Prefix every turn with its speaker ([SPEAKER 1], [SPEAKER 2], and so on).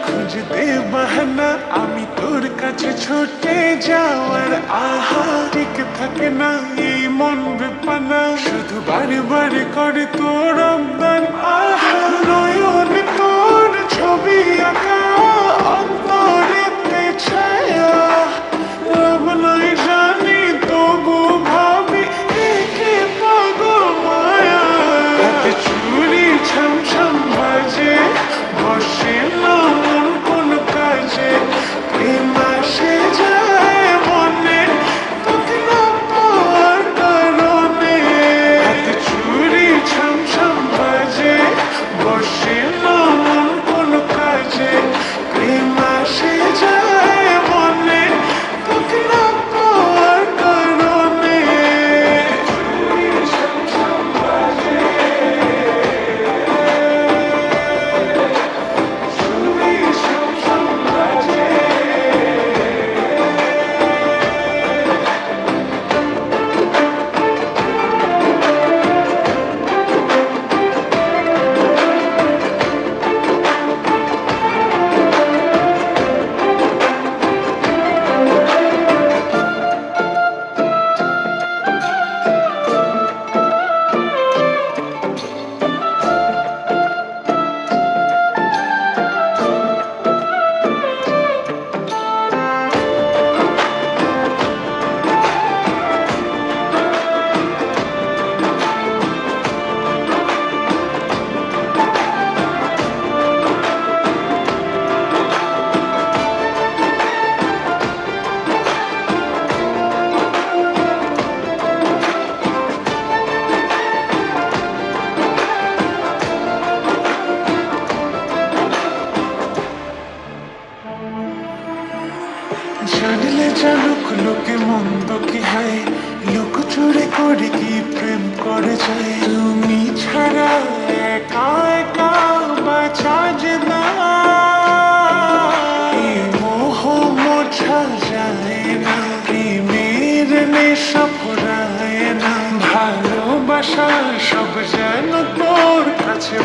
[SPEAKER 1] খুঁজতে বাহানা আমি তোর কাছে ছুটে যাওয়ার আহা ঠিক থাকে না এই মন বেপানা শুধু বারে বারে করে তোর আমদান আহা নয়ন তোর ছবি আঁকা অন্তরেতে ছায়া লাভ নাই জানি তবু ভাবি একে পাগল মায়া হাতে চুরি ছম ছম বাজে বসে না মন কোন কাজে প্রেম আসে যায় মনে তোকে না পাওয়ার কারণে হাতে চুরি ছম ছম বাজে বসে না মন কোন কাজে প্রেম আসে যায় মনে তোকে না পাওয়ার কারণে চুরি ছম ছম বাজে চুরি ছম ছম বাজে জানলে জানুক লোকে মন্দ কি হয় লোক চুরে করে কি প্রেম করে যায় তুমি ছাড়া একা একা বাঁচা যে না এই মোহ মোছা যায় না প্রেমের নেশা ফুরায় না ভালোবাসা সব যেন তোর কাছে